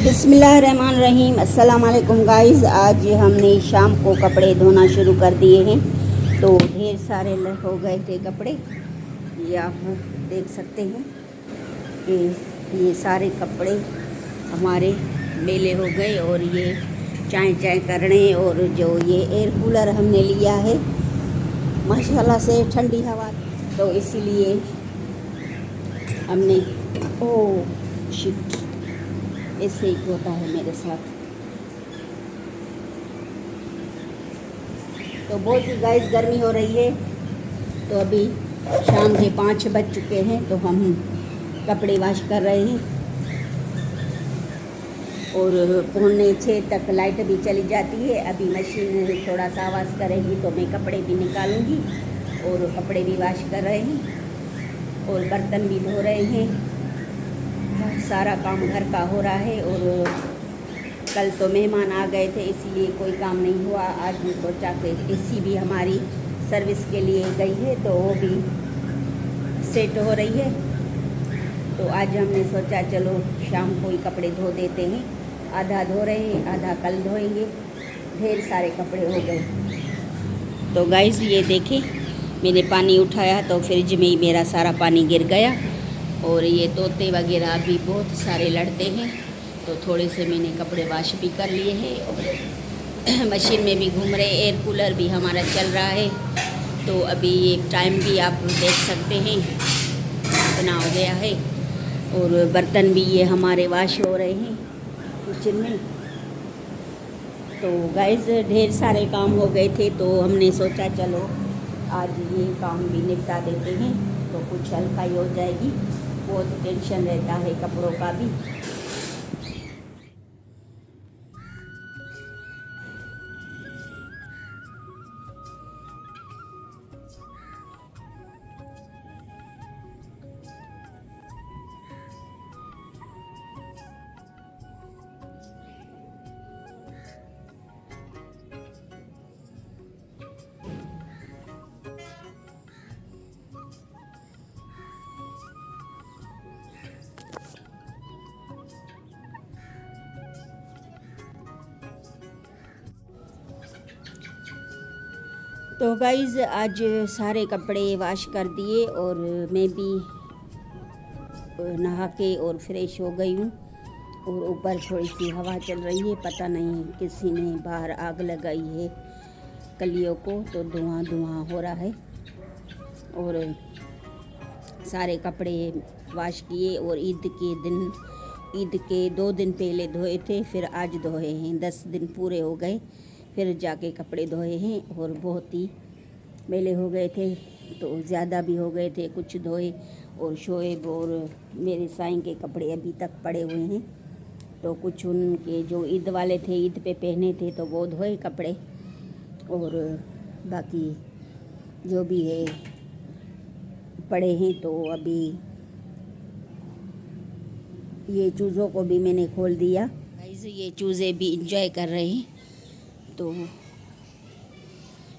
बिस्मिल्लाहिर्रहमानिर्रहीम। अस्सलाम वालेकुम गाइस। आज हमने शाम को कपड़े धोना शुरू कर दिए हैं, तो ढेर सारे हो गए थे कपड़े। ये आप देख सकते हैं कि ये सारे कपड़े हमारे मेले हो गए। और ये चाय चाय करने, और जो ये एयर कूलर हमने लिया है माशाल्लाह से ठंडी हवा, तो इसीलिए हमने शिट ऐसे ही होता है मेरे साथ। तो बहुत ही गाइस गर्मी हो रही है। तो अभी शाम के 5 बज चुके हैं, तो हम कपड़े वॉश कर रहे हैं। और 5:45 तक लाइट भी चली जाती है। अभी मशीन थोड़ा सा आवाज़ करेगी तो मैं कपड़े भी निकालूंगी, और कपड़े भी वॉश कर रहे हैं और बर्तन भी धो रहे हैं। सारा काम घर का हो रहा है। और कल तो मेहमान आ गए थे, इसीलिए कोई काम नहीं हुआ। आज भी सोचा कि एसी भी हमारी सर्विस के लिए गई है, तो वो भी सेट हो रही है। तो आज हमने सोचा चलो शाम को ही कपड़े धो देते हैं। आधा धो रहे हैं, आधा कल धोएंगे। ढेर सारे कपड़े हो गए। तो गाइस ये देखें, मैंने पानी उठाया तो फ्रिज में ही मेरा सारा पानी गिर गया। और ये तोते वगैरह भी बहुत सारे लड़ते हैं, तो थोड़े से मैंने कपड़े वॉश भी कर लिए हैं। और मशीन में भी घूम रहे। एयर कूलर भी हमारा चल रहा है, तो अभी एक टाइम भी आप देख सकते हैं इतना हो गया है। और बर्तन भी ये हमारे वॉश हो रहे हैं किचन में। तो गाइस ढेर सारे काम हो गए थे, तो हमने सोचा चलो आज ये काम भी निपटा देते हैं, तो कुछ हल्काई हो जाएगी। बहुत टेंशन रहता है कपड़ों का भी। तो गाइज़ आज सारे कपड़े वॉश कर दिए, और मैं भी नहा के और फ्रेश हो गई हूँ। और ऊपर थोड़ी सी हवा चल रही है, पता नहीं किसी ने बाहर आग लगाई है कलियों को, तो धुआं धुआं हो रहा है। और सारे कपड़े वॉश किए, और ईद के 2 दिन पहले धोए थे, फिर आज धोए हैं। 10 दिन पूरे हो गए, फिर जाके कपड़े धोए हैं। और बहुत ही मैले हो गए थे, तो ज़्यादा भी हो गए थे, कुछ धोए। और शोएब और मेरे साईं के कपड़े अभी तक पड़े हुए हैं, तो कुछ उनके जो ईद वाले थे, ईद पे पहने थे, तो वो धोए कपड़े। और बाकी जो भी है पड़े हैं। तो अभी ये चूज़ों को भी मैंने खोल दिया। गाइस ये चूज़े भी इंजॉय कर रहे हैं। तो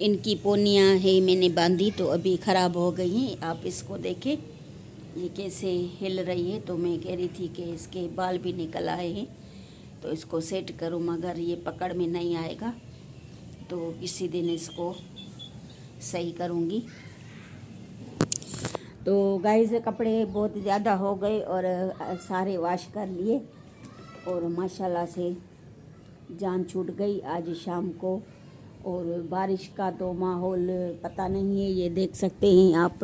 इनकी पोनियाँ है मैंने बांधी, तो अभी ख़राब हो गई हैं। आप इसको देखें, ये कैसे हिल रही है। तो मैं कह रही थी कि इसके बाल भी निकल आए हैं, तो इसको सेट करूँ, मगर ये पकड़ में नहीं आएगा, तो किसी दिन इसको सही करूँगी। तो गाइस कपड़े बहुत ज़्यादा हो गए, और सारे वॉश कर लिए, और माशाल्लाह से जान छूट गई आज शाम को। और बारिश का तो माहौल पता नहीं है, ये देख सकते हैं आप,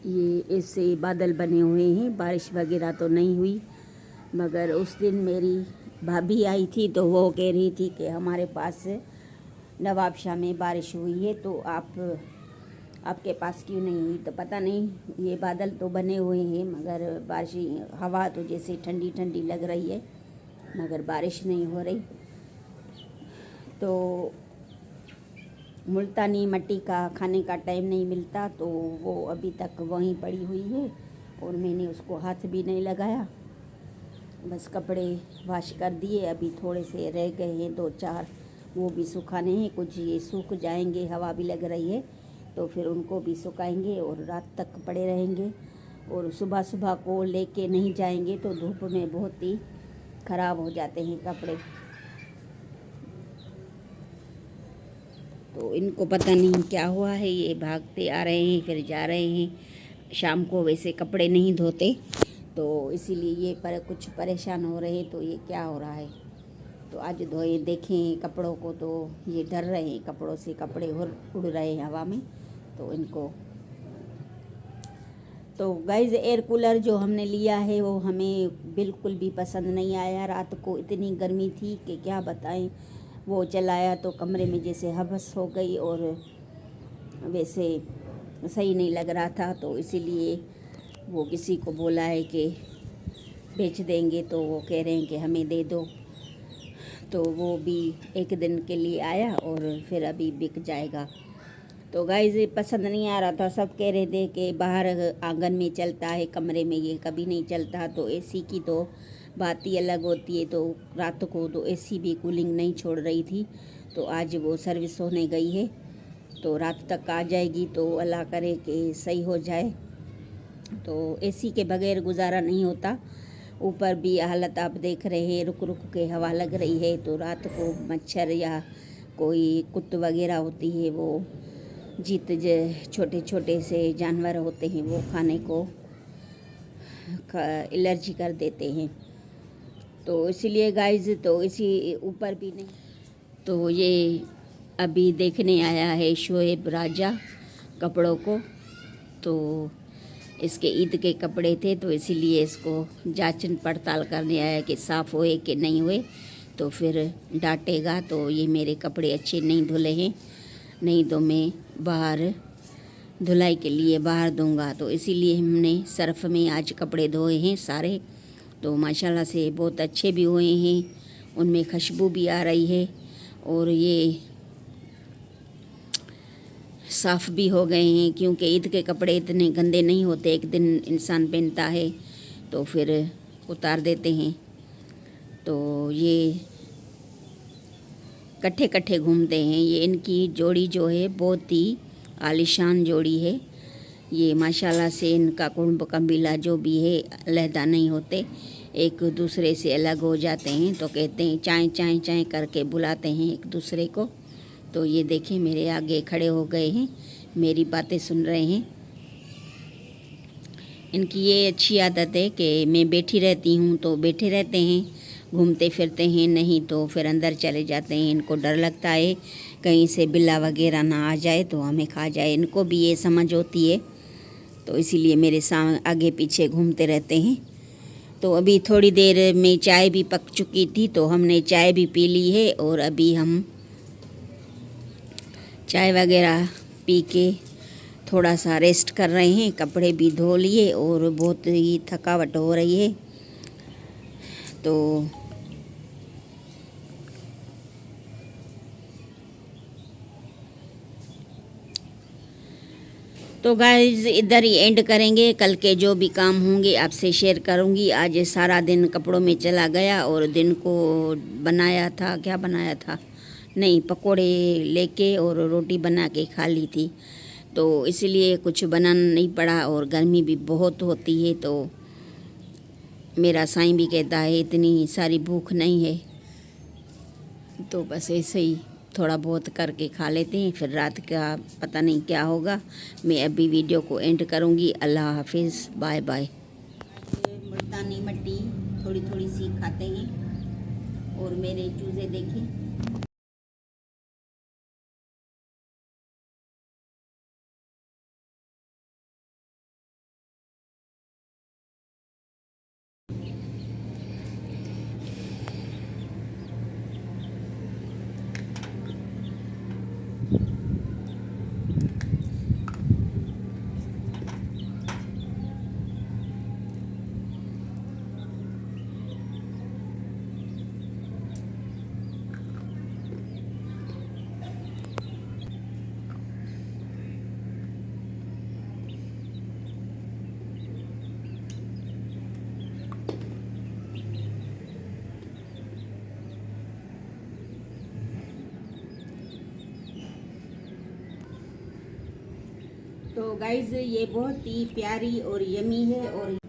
ये ऐसे बादल बने हुए हैं। बारिश वगैरह तो नहीं हुई, मगर उस दिन मेरी भाभी आई थी, तो वो कह रही थी कि हमारे पास नवाबशाह में बारिश हुई है, तो आपके पास क्यों नहीं हुई। तो पता नहीं, ये बादल तो बने हुए हैं, मगर बारिश, हवा तो जैसे ठंडी ठंडी लग रही है, मगर बारिश नहीं हो रही। तो मुल्तानी मट्टी का खाने का टाइम नहीं मिलता, तो वो अभी तक वहीं पड़ी हुई है, और मैंने उसको हाथ भी नहीं लगाया। बस कपड़े वॉश कर दिए, अभी थोड़े से रह गए हैं 2-4, वो भी सुखाने हैं। कुछ ये सूख जाएंगे, हवा भी लग रही है, तो फिर उनको भी सुखाएंगे और रात तक पड़े रहेंगे। और सुबह सुबह को लेके नहीं जाएंगे तो धूप में बहुत ही ख़राब हो जाते हैं कपड़े। तो इनको पता नहीं क्या हुआ है, ये भागते आ रहे हैं फिर जा रहे हैं। शाम को वैसे कपड़े नहीं धोते, तो इसीलिए ये कुछ परेशान हो रहे हैं। तो ये क्या हो रहा है, तो आज धोए देखें कपड़ों को, तो ये डर रहे हैं कपड़ों से, कपड़े उड़ रहे हैं हवा में। तो इनको तो गाइस एयर कूलर जो हमने लिया है वो हमें बिल्कुल भी पसंद नहीं आया। रात को इतनी गर्मी थी कि क्या बताएं। वो चलाया तो कमरे में जैसे हवस हो गई और वैसे सही नहीं लग रहा था। तो इसीलिए वो किसी को बोला है कि बेच देंगे, तो वो कह रहे हैं कि हमें दे दो। तो वो भी एक दिन के लिए आया और फिर अभी बिक जाएगा। तो गाइस पसंद नहीं आ रहा था। सब कह रहे थे कि बाहर आंगन में चलता है, कमरे में ये कभी नहीं चलता। तो एसी की तो बात ही अलग होती है। तो रात को तो एसी भी कूलिंग नहीं छोड़ रही थी। तो आज वो सर्विस होने गई है, तो रात तक आ जाएगी। तो अल्लाह करे कि सही हो जाए। तो एसी के बगैर गुजारा नहीं होता। ऊपर भी हालत आप देख रहे हैं, रुक रुक के हवा लग रही है। तो रात को मच्छर या कोई कुत्ते वगैरह होती है, वो छोटे छोटे से जानवर होते हैं, वो खाने को एलर्जी कर देते हैं। तो इसीलिए गाइस तो इसी ऊपर भी नहीं। तो ये अभी देखने आया है शोएब राजा कपड़ों को। तो इसके ईद के कपड़े थे, तो इसीलिए इसको जांचन पड़ताल करने आया कि साफ़ हुए कि नहीं हुए, तो फिर डांटेगा। तो ये मेरे कपड़े अच्छे नहीं धुले हैं, नहीं तो मैं बाहर धुलाई के लिए बाहर दूंगा। तो इसीलिए हमने सर्फ़ में आज कपड़े धोए हैं सारे। तो माशाल्लाह से बहुत अच्छे भी हुए हैं, उनमें खुशबू भी आ रही है और ये साफ़ भी हो गए हैं। क्योंकि ईद के कपड़े इतने गंदे नहीं होते, एक दिन इंसान पहनता है तो फिर उतार देते हैं। तो ये कट्ठे कट्ठे घूमते हैं। ये इनकी जोड़ी जो है बहुत ही आलीशान जोड़ी है। ये माशाल्लाह से इनका कुंभ कबीला जो भी है अलहदा नहीं होते, एक दूसरे से अलग हो जाते हैं। तो कहते हैं चाय चाय चाय करके बुलाते हैं एक दूसरे को। तो ये देखें मेरे आगे खड़े हो गए हैं, मेरी बातें सुन रहे हैं। इनकी ये अच्छी आदत है कि मैं बैठी रहती हूँ तो बैठे रहते हैं, घूमते फिरते हैं, नहीं तो फिर अंदर चले जाते हैं। इनको डर लगता है कहीं से बिल्ला वगैरह ना आ जाए तो हमें खा जाए। इनको भी ये समझ होती है, तो इसीलिए मेरे आगे पीछे घूमते रहते हैं। तो अभी थोड़ी देर में चाय भी पक चुकी थी, तो हमने चाय भी पी ली है और अभी हम चाय वगैरह पी के थोड़ा सा रेस्ट कर रहे हैं। कपड़े भी धो लिए और बहुत ही थकावट हो रही है। तो गाइस इधर ही एंड करेंगे। कल के जो भी काम होंगे आपसे शेयर करूंगी। आज सारा दिन कपड़ों में चला गया और दिन को बनाया था, क्या बनाया था, नहीं पकोड़े लेके और रोटी बना के खा ली थी। तो इसलिए कुछ बनाना नहीं पड़ा और गर्मी भी बहुत होती है। तो मेरा साईं भी कहता है इतनी सारी भूख नहीं है, तो बस ऐसे ही थोड़ा बहुत करके खा लेते हैं, फिर रात का पता नहीं क्या होगा। मैं अभी वीडियो को एंड करूँगी। अल्लाह हाफिज़, बाय बाय। मुल्तानी मिट्टी थोड़ी थोड़ी सी खाते हैं और मेरे चूज़े देखें। तो गाइज़ ये बहुत ही प्यारी और यमी है और